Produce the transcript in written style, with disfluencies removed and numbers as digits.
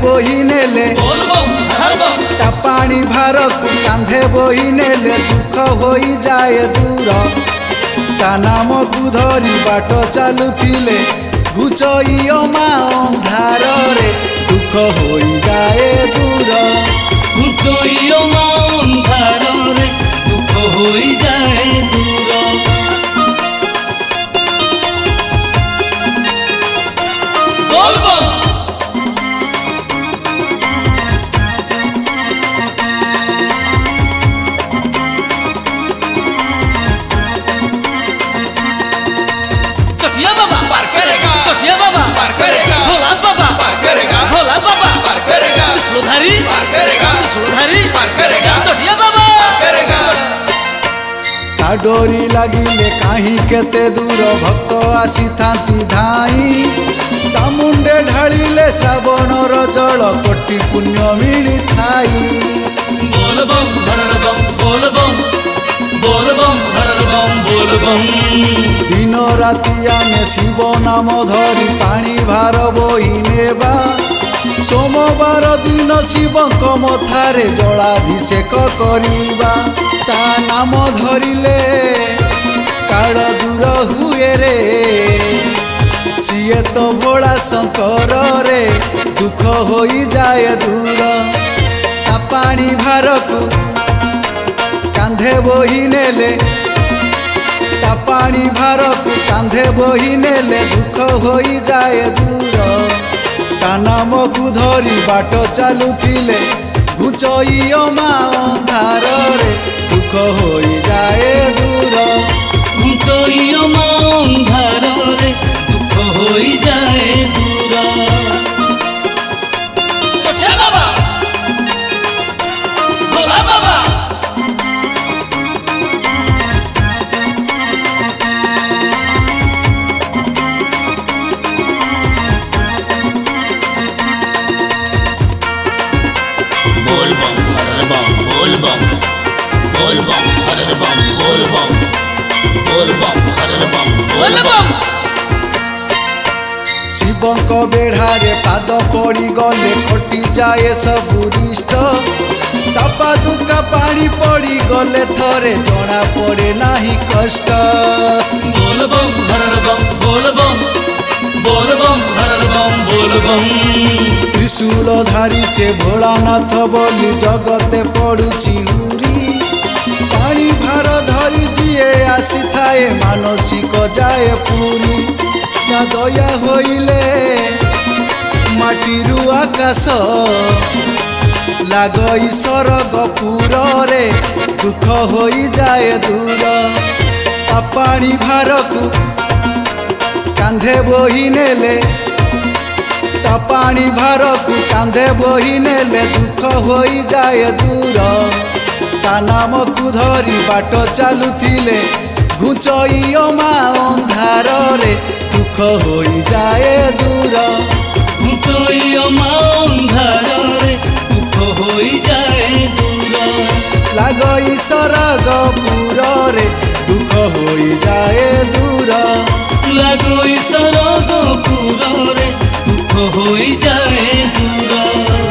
बोही नेले ता पानी भारक कांधे बोही नेले दुख होई जाए दूर ता नाम को धरी बाट चलुथिले घुचइयो मा अंधार रे दुख होई जाए दूर घुचइयो मा अंधार रे दुख होई जाए दूर बोल बोल चटिया बाबा पार करेगा, चटिया बाबा पार करेगा, भोला बाबा पार करेगा, भोला बाबा पार करेगा, त्रिशूलधारी पार करेगा, त्रिशूलधारी पार करेगा, चटिया बाबा करेगा। ता डोरी लागिले काहीं केते दूर भक्त आसी थांती धाई ता मुंडे ढालिले श्रावणर जल कोटि पुण्य मिली थाई बोल बम हर बम बोल बम बोल बम हर बम बोल बम दिन राति आमे शिव नाम धरी पानी भार बोही नेबा सोमवार दिन शिवक मथारे जलाभिषेक करिबा ता नाम धरिले काल दूर हुए रे सिए तो भोला शंकर रे दुख होई जाए दूर ता पानी भारक कांधे बोही नेले ता पानी भारक कांधे बोही नेले दुख होई जाए दूर ता नाम को धरी बाट चलुथिले घुचइयो मा अंधार रे दुख होई जाए दूर घुचइयो मा अंधार रे दुख होई जाए दूर चटिया बाबा भोला बाबा बोल बम हर बम बोल बम बोल बम हर बम बोल बम बोल बम हर बम बोल बम शिवक बेढ़ारे पाद पड़ी गले कटि जाए सबु रिष्ट तपा दुका पानी पड़ी गले थरे जना पड़े नाही कष्ट बोल बम हर बम बोल बम बोल बम हर बम बोल बम त्रिशूलधारी से भोलानाथ बोली जगते पड़ुछि उरी पानी भार धरी जिए आसी थाए मानसिक जाए पूरी ता दया होइले माटीरू आकाश लागई सरग पुर रे दुख होई जाए दूर ता पानी भारकु कांधे बोही नेले ता पानी भारकु कांधे बोही नेले दुख होई जाए दूर ता नाम को धरी बाट चलुथिले घुचइयो मा अंधार रे दुख होई जाए दूर घुचइयो मा अंधार रे दुख होई जाए दूर लागई सरग पुर रे दुख होई जाए दूर लागई सरग पुर रे दुख होई जाए दूर।